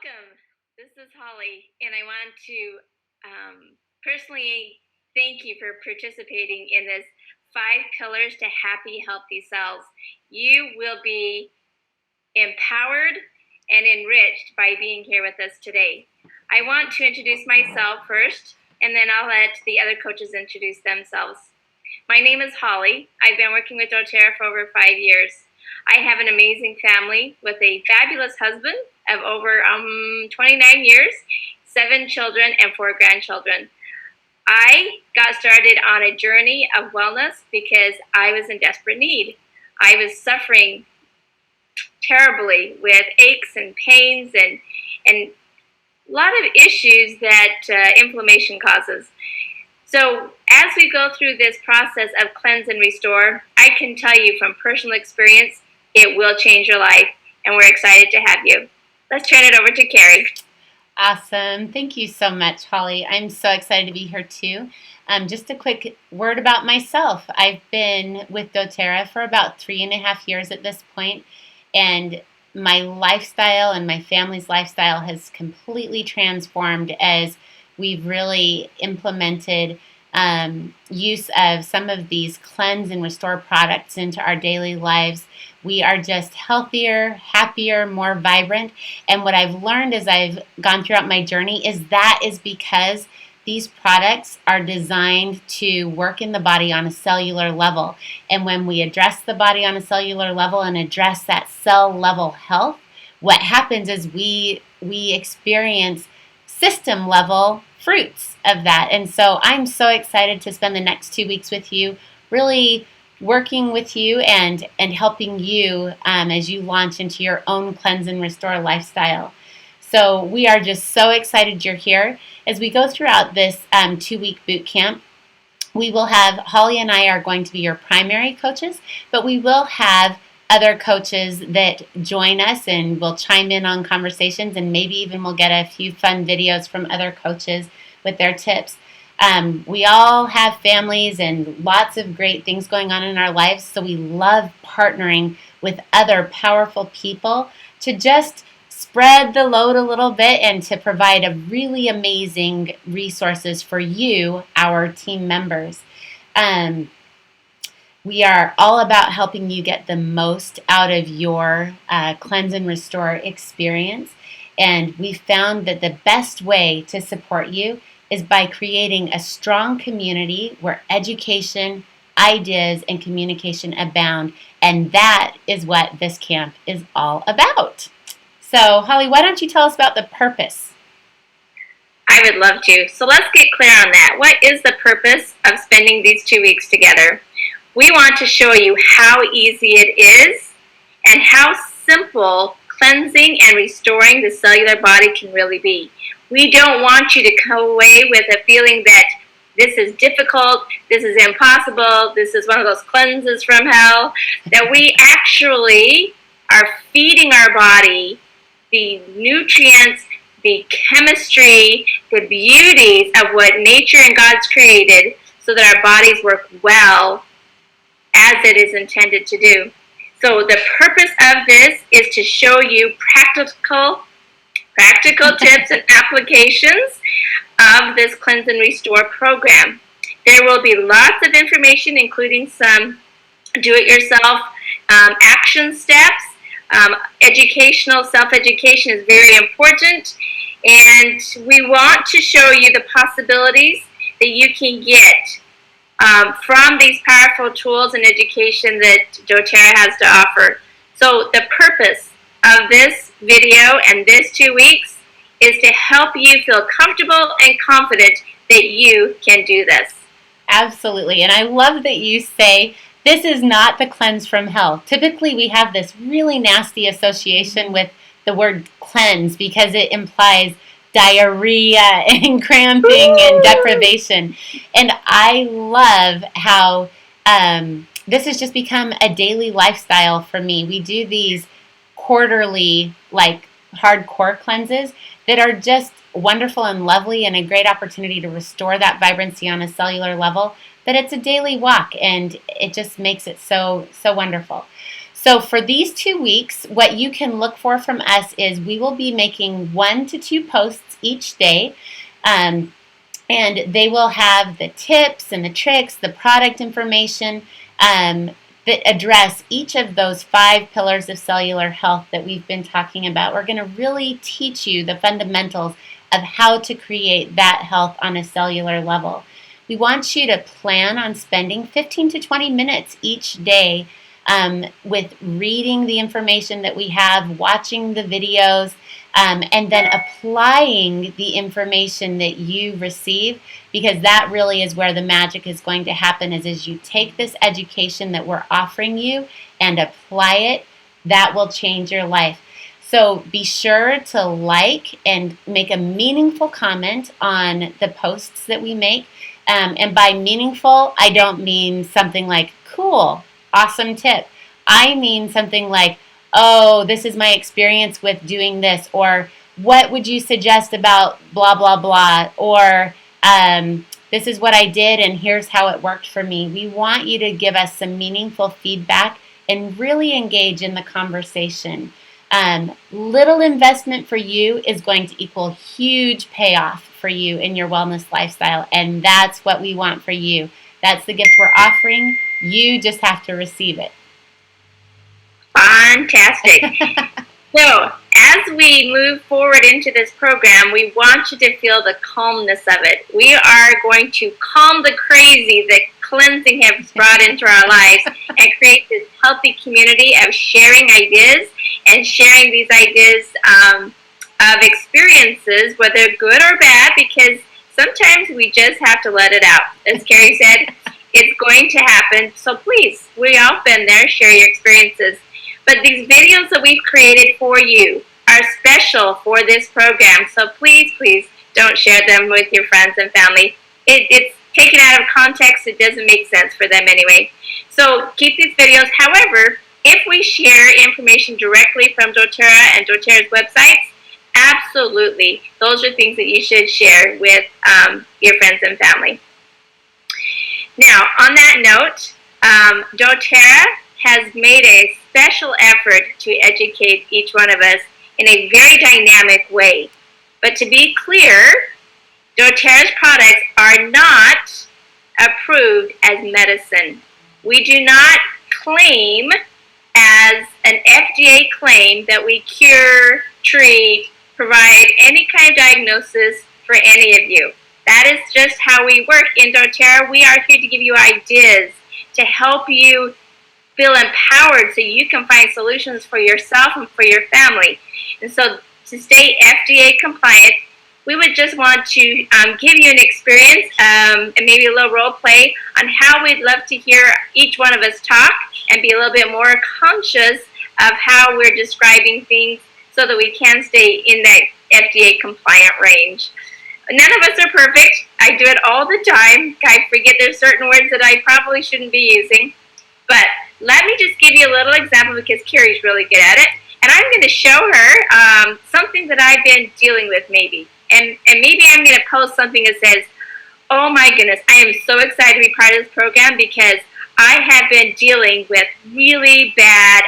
Welcome. This is Holly, and I want to personally thank you for participating in this five pillars to happy, healthy cells. You will be empowered and enriched by being here with us today. I want to introduce myself first, and then I'll let the other coaches introduce themselves. My name is Holly. I've been working with doTERRA for over 5 years. I have an amazing family with a fabulous husband of over 29 years, 7 children, and 4 grandchildren. I got started on a journey of wellness because I was in desperate need. I was suffering terribly with aches and pains and a lot of issues that inflammation causes. So as we go through this process of cleanse and restore, I can tell you from personal experience, it will change your life, and we're excited to have you. Let's turn it over to Carrie. Awesome. Thank you so much, Holly. I'm so excited to be here too. Just a quick word about myself. I've been with doTERRA for about 3.5 years at this point, and my lifestyle and my family's lifestyle has completely transformed as we've really implemented use of some of these cleanse and restore products into our daily lives. We are just healthier, happier, more vibrant. And what I've learned as I've gone throughout my journey is that is because these products are designed to work in the body on a cellular level. And when we address the body on a cellular level and address that cell level health, what happens is we experience system level fruits of that. And so I'm so excited to spend the next 2 weeks with you, really working with you and helping you as you launch into your own cleanse and restore lifestyle. So we are just so excited you're here. As we go throughout this 2-week boot camp, we will have, Holly and I are going to be your primary coaches, but we will have other coaches that join us and will chime in on conversations, and maybe even we'll get a few fun videos from other coaches with their tips. We all have families and lots of great things going on in our lives, so we love partnering with other powerful people to just spread the load a little bit and to provide a really amazing resources for you, our team members. We are all about helping you get the most out of your cleanse and restore experience. And we found that the best way to support you is by creating a strong community where education, ideas, and communication abound. And that is what this camp is all about. So, Holly, why don't you tell us about the purpose? I would love to. So let's get clear on that. What is the purpose of spending these 2 weeks together? We want to show you how easy it is and how simple cleansing and restoring the cellular body can really be. We don't want you to come away with a feeling that this is difficult, this is impossible, this is one of those cleanses from hell, that we actually are feeding our body the nutrients, the chemistry, the beauties of what nature and God's created so that our bodies work well as it is intended to do. So the purpose of this is to show you practical tips and applications of this Cleanse and Restore program. There will be lots of information, including some do-it-yourself action steps. Educational self-education is very important, and we want to show you the possibilities that you can get from these powerful tools and education that doTERRA has to offer. So the purpose of this video and this 2 weeks is to help you feel comfortable and confident that you can do this. Absolutely. And I love that you say this is not the cleanse from hell. Typically, we have this really nasty association with the word cleanse because it implies diarrhea and cramping and deprivation. And I love how this has just become a daily lifestyle for me. We do these quarterly, like hardcore cleanses that are just wonderful and lovely and a great opportunity to restore that vibrancy on a cellular level. But it's a daily walk, and it just makes it so wonderful. So for these 2 weeks, what you can look for from us is we will be making 1 to 2 posts each day. And they will have the tips and the tricks, the product information that address each of those 5 pillars of cellular health that we've been talking about. We're going to really teach you the fundamentals of how to create that health on a cellular level. We want you to plan on spending 15 to 20 minutes each day with reading the information that we have, watching the videos, and then applying the information that you receive, because that really is where the magic is going to happen, is as you take this education that we're offering you and apply it, that will change your life. So be sure to like and make a meaningful comment on the posts that we make. And by meaningful, I don't mean something like, cool, awesome tip. I mean something like, oh, this is my experience with doing this, or what would you suggest about blah, blah, blah, or this is what I did and here's how it worked for me. We want you to give us some meaningful feedback and really engage in the conversation. Little investment for you is going to equal huge payoff for you in your wellness lifestyle, and that's what we want for you. That's the gift we're offering. You just have to receive it. Fantastic. So, as we move forward into this program, we want you to feel the calmness of it. We are going to calm the crazy that cleansing has brought into our lives and create this healthy community of sharing ideas and sharing these ideas of experiences, whether good or bad, because sometimes we just have to let it out. As Carrie said, it's going to happen. So please, we all been there, share your experiences. But these videos that we've created for you are special for this program. So please, please don't share them with your friends and family. It's taken out of context. It doesn't make sense for them anyway. So keep these videos. However, if we share information directly from doTERRA and doTERRA's websites, absolutely, those are things that you should share with your friends and family. Now, on that note, doTERRA has made a special effort to educate each one of us in a very dynamic way. But to be clear, doTERRA's products are not approved as medicine. We do not claim as an FDA claim that we cure, treat, provide any kind of diagnosis for any of you. That is just how we work in doTERRA. We are here to give you ideas to help you feel empowered so you can find solutions for yourself and for your family. And so to stay FDA compliant, we would just want to give you an experience and maybe a little role play on how we'd love to hear each one of us talk and be a little bit more conscious of how we're describing things so that we can stay in that FDA compliant range. None of us are perfect. I do it all the time. I forget there's certain words that I probably shouldn't be using. But let me just give you a little example because Carrie's really good at it. And I'm going to show her something that I've been dealing with maybe. And maybe I'm going to post something that says, oh my goodness, I am so excited to be part of this program because I have been dealing with really bad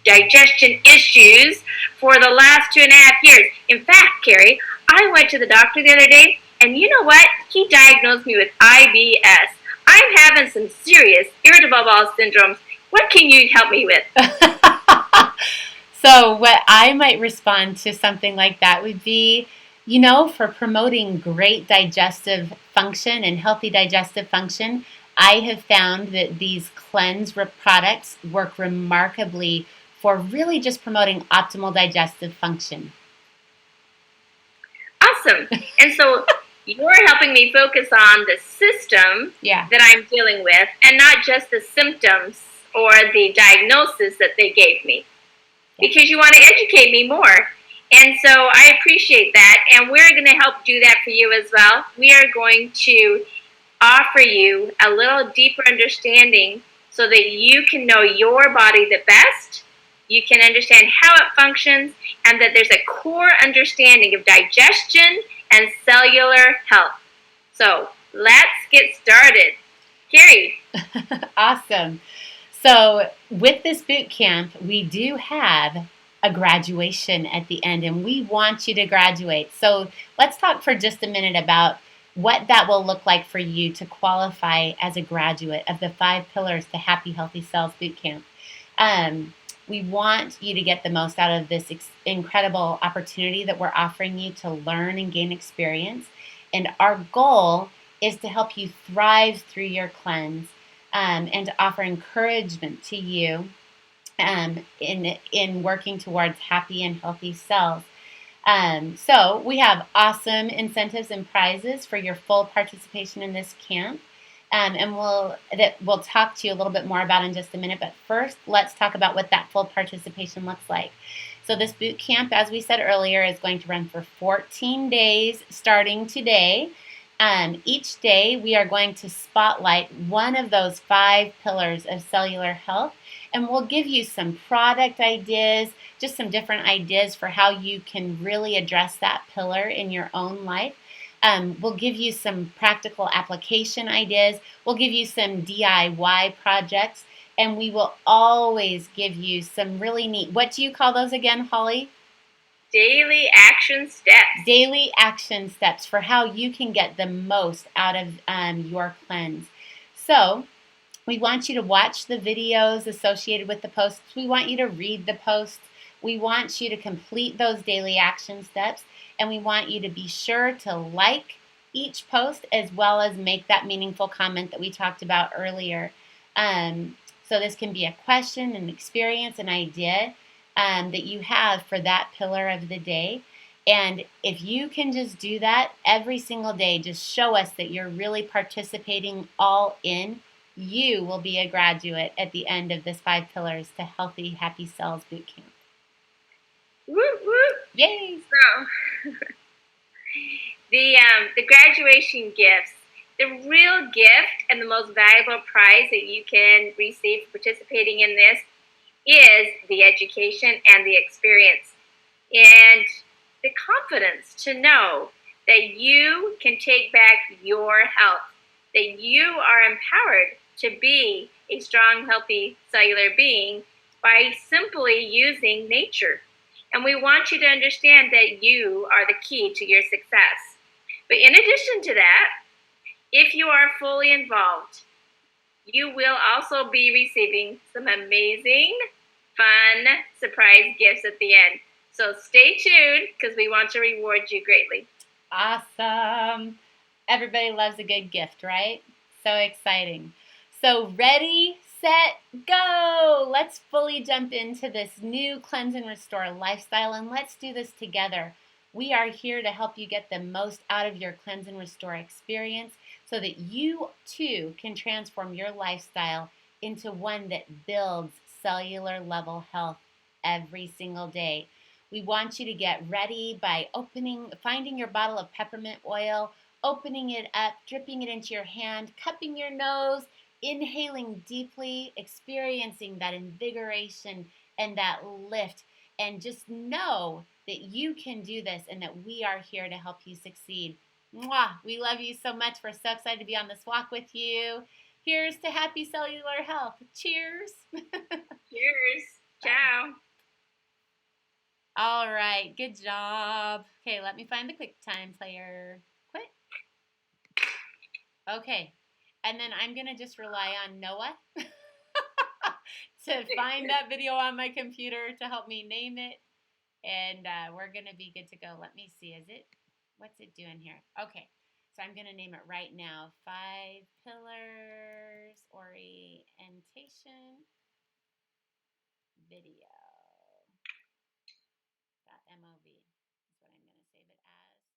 digestion issues for the last 2.5 years. In fact, Carrie, I went to the doctor the other day, and you know what? He diagnosed me with IBS. I'm having some serious irritable bowel syndromes. What can you help me with? So what I might respond to something like that would be, you know, for promoting great digestive function and healthy digestive function, I have found that these cleanse products work remarkably for really just promoting optimal digestive function. Awesome. And so you're helping me focus on the system that I'm dealing with and not just the symptoms or the diagnosis that they gave me. Because you want to educate me more. And so I appreciate that. And we're going to help do that for you as well. We are going to offer you a little deeper understanding so that you can know your body the best. You can understand how it functions, and that there's a core understanding of digestion and cellular health. So let's get started. Carrie. Awesome. So, with this boot camp, we do have a graduation at the end, and we want you to graduate. So, let's talk for just a minute about what that will look like for you to qualify as a graduate of the 5 pillars to Happy Healthy Cells boot camp. Um, we want you to get the most out of this incredible opportunity that we're offering you to learn and gain experience. And our goal is to help you thrive through your cleanse, and to offer encouragement to you, in working towards happy and healthy cells. So we have awesome incentives and prizes for your full participation in this camp. And we'll talk to you a little bit more about in just a minute. But first, let's talk about what that full participation looks like. So this boot camp, as we said earlier, is going to run for 14 days starting today. Each day, we are going to spotlight one of those 5 pillars of cellular health, and we'll give you some product ideas, just some different ideas for how you can really address that pillar in your own life. We'll give you some practical application ideas. We'll give you some DIY projects, and we will always give you some really neat, what do you call those again, Holly? Daily action steps. Daily action steps for how you can get the most out of your cleanse. So, we want you to watch the videos associated with the posts. We want you to read the posts. We want you to complete those daily action steps. And we want you to be sure to like each post as well as make that meaningful comment that we talked about earlier. So this can be a question, an experience, an idea that you have for that pillar of the day. And if you can just do that every single day, just show us that you're really participating all in, you will be a graduate at the end of this 5 pillars to Healthy Happy Cells boot camp. Whoop, whoop. Yay! So, the graduation gifts, the real gift and the most valuable prize that you can receive for participating in this is the education and the experience and the confidence to know that you can take back your health, that you are empowered to be a strong, healthy cellular being by simply using nature. And we want you to understand that you are the key to your success. But in addition to that, if you are fully involved, you will also be receiving some amazing, fun, surprise gifts at the end. So stay tuned because we want to reward you greatly. Awesome. Everybody loves a good gift, right? So exciting. So ready, set, go. Let's fully jump into this new cleanse and restore lifestyle, and let's do this together. We are here to help you get the most out of your cleanse and restore experience so that you too can transform your lifestyle into one that builds cellular level health every single day. We want you to get ready by finding your bottle of peppermint oil, opening it up, dripping it into your hand, cupping your nose, inhaling deeply, experiencing that invigoration and that lift, and just know that you can do this and that we are here to help you succeed. Mwah! We love you so much. We're so excited to be on this walk with you. Here's to happy cellular health. Cheers. Cheers. Ciao. All right. Good job. Okay, let me find the QuickTime player. Quit. Okay. And then I'm going to just rely on Noah to find that video on my computer to help me name it. And we're going to be good to go. Let me see. What's it doing here? Okay. So I'm going to name it right now. 5 Pillars Orientation Video. .mov is what I'm going to save it as.